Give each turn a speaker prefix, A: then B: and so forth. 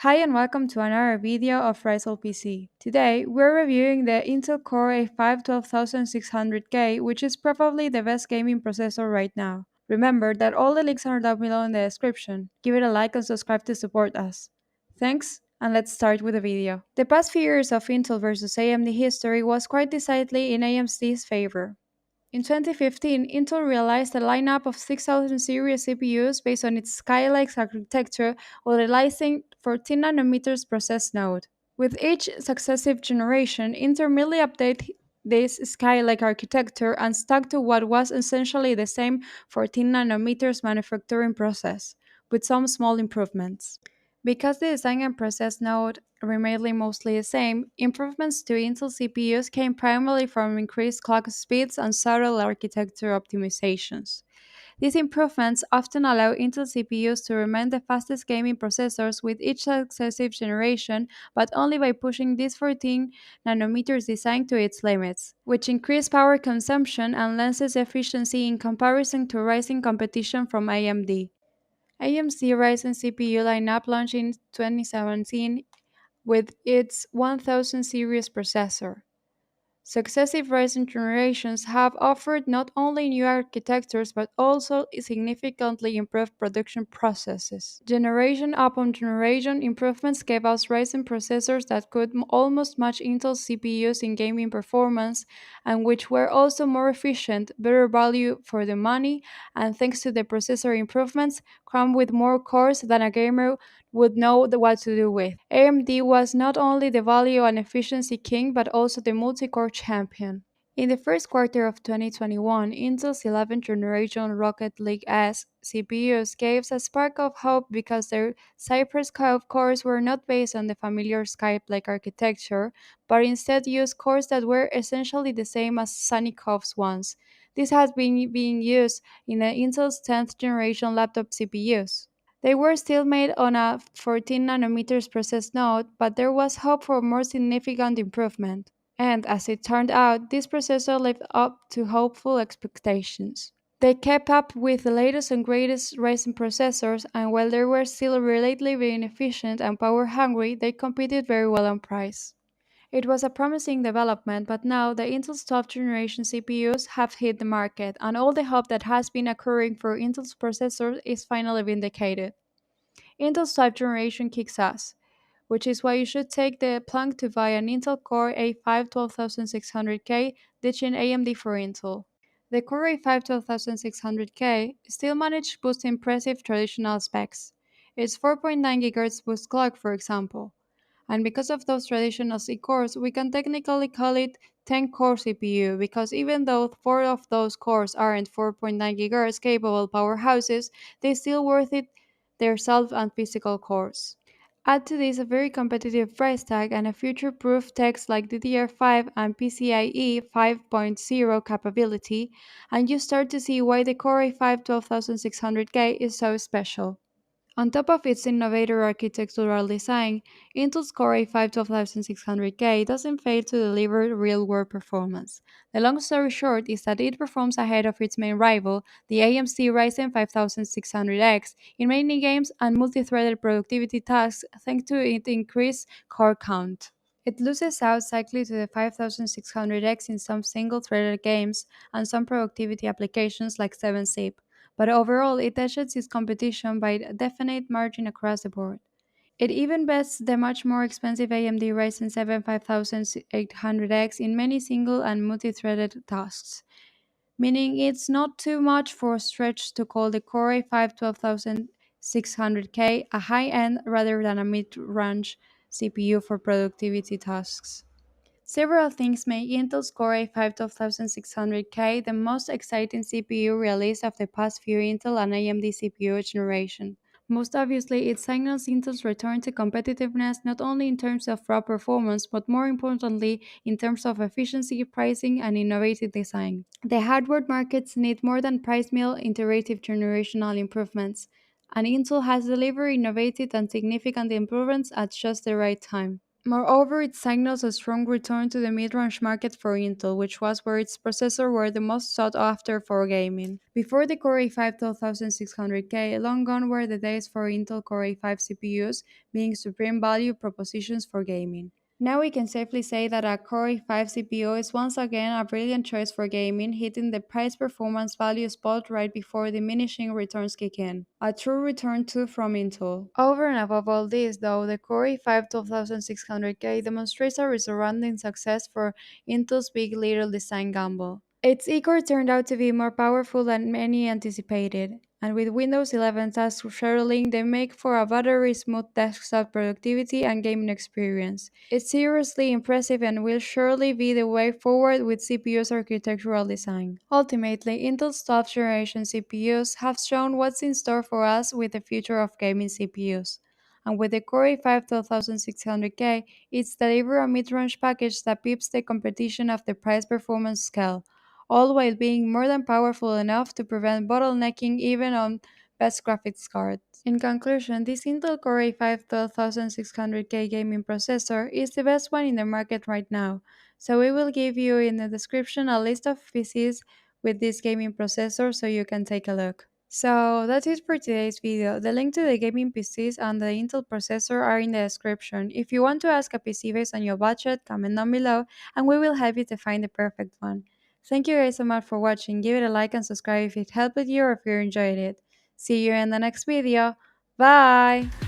A: Hi and welcome to another video of Ryzel PC. Today, we're reviewing the Intel Core i5-12600K, which is probably the best gaming processor right now. Remember that all the links are down below in the description. Give it a like and subscribe to support us. Thanks, and let's start with the video. The past few years of Intel versus AMD history was quite decidedly in AMD's favor. In 2015, Intel realized a lineup of 6000 series CPUs based on its Skylake architecture while utilizing 14 nm process node. With each successive generation, Intel merely updated this Skylake architecture and stuck to what was essentially the same 14 nm manufacturing process, with some small improvements. Because the design and process node remained mostly the same, improvements to Intel CPUs came primarily from increased clock speeds and subtle architecture optimizations. These improvements often allow Intel CPUs to remain the fastest gaming processors with each successive generation, but only by pushing this 14 nm design to its limits, which increase power consumption and lens efficiency in comparison to rising competition from AMD. AMD Ryzen CPU lineup launched in 2017 with its 1000 series processor. Successive Ryzen generations have offered not only new architectures but also significantly improved production processes. Generation upon generation, improvements gave us Ryzen processors that could almost match Intel CPUs in gaming performance and which were also more efficient, better value for the money, and thanks to the processor improvements, crammed with more cores than a gamer would know what to do with. AMD was not only the value and efficiency king but also the multi-core champion. In the first quarter of 2021, Intel's 11th generation Rocket League S CPUs gave a spark of hope because their Cypress Cove cores were not based on the familiar Skylake architecture, but instead used cores that were essentially the same as Sunny Cove's ones. This has been being used in the Intel's 10th generation laptop CPUs. They were still made on a 14 nm process node, but there was hope for more significant improvement. And as it turned out, this processor lived up to hopeful expectations. They kept up with the latest and greatest Ryzen processors, and while they were still relatively inefficient and power hungry, they competed very well on price. It was a promising development, but now the Intel's top generation CPUs have hit the market, and all the hope that has been occurring for Intel's processors is finally vindicated. Intel's 5th generation kicks ass, which is why you should take the plunge to buy an Intel Core i5-12600K, ditching AMD for Intel. The Core i5-12600K still managed to boost impressive traditional specs. Its 4.9 GHz boost clock, for example. And because of those traditional C cores, we can technically call it 10-core CPU because even though 4 of those cores aren't 4.9 GHz capable powerhouses, they still worth it their self and physical cores. Add to this a very competitive price tag and a future-proof techs like DDR5 and PCIe 5.0 capability, and you start to see why the Core i5-12600K is so special. On top of its innovative architectural design, Intel's Core i5-12600K doesn't fail to deliver real-world performance. The long story short is that it performs ahead of its main rival, the AMD Ryzen 5600X, in many games and multi-threaded productivity tasks thanks to its increased core count. It loses out slightly to the 5600X in some single-threaded games and some productivity applications like 7-zip, but overall it edges its competition by a definite margin across the board. It even beats the much more expensive AMD Ryzen 7 5800X in many single and multi-threaded tasks, meaning it's not too much for a stretch to call the Core i5-12600K a high-end rather than a mid-range CPU for productivity tasks. Several things make Intel's Core i5-12600K the most exciting CPU release of the past few Intel and AMD CPU generations. Most obviously, it signals Intel's return to competitiveness not only in terms of raw performance, but more importantly, in terms of efficiency, pricing, and innovative design. The hardware markets need more than price mill iterative generational improvements, and Intel has delivered innovative and significant improvements at just the right time. Moreover, it signals a strong return to the mid-range market for Intel, which was where its processors were the most sought after for gaming. Before the Core i5-12600K, long gone were the days for Intel Core i5 CPUs being supreme value propositions for gaming. Now we can safely say that a Core i5 CPU is once again a brilliant choice for gaming, hitting the price performance value spot right before diminishing returns kick in. A true return to from Intel. Over and above all this, though, the Core i5 12600K demonstrates a resounding success for Intel's big little design gamble. Its e-core turned out to be more powerful than many anticipated, and with Windows 11 task scheduling, they make for a buttery smooth desktop productivity and gaming experience. It's seriously impressive and will surely be the way forward with CPU's architectural design. Ultimately, Intel's 12th generation CPUs have shown what's in store for us with the future of gaming CPUs. And with the Core i5 12600K, it's delivered a mid-range package that peeps the competition of the price-performance scale, all while being more than powerful enough to prevent bottlenecking even on best graphics cards. In conclusion, this Intel Core i5 12600K gaming processor is the best one in the market right now, so we will give you in the description a list of PCs with this gaming processor so you can take a look. So that's it for today's video. The link to the gaming PCs and the Intel processor are in the description. If you want to ask a PC based on your budget, comment down below and we will help you to find the perfect one. Thank you guys so much for watching. Give it a like and subscribe if it helped you or if you enjoyed it. See you in the next video. Bye!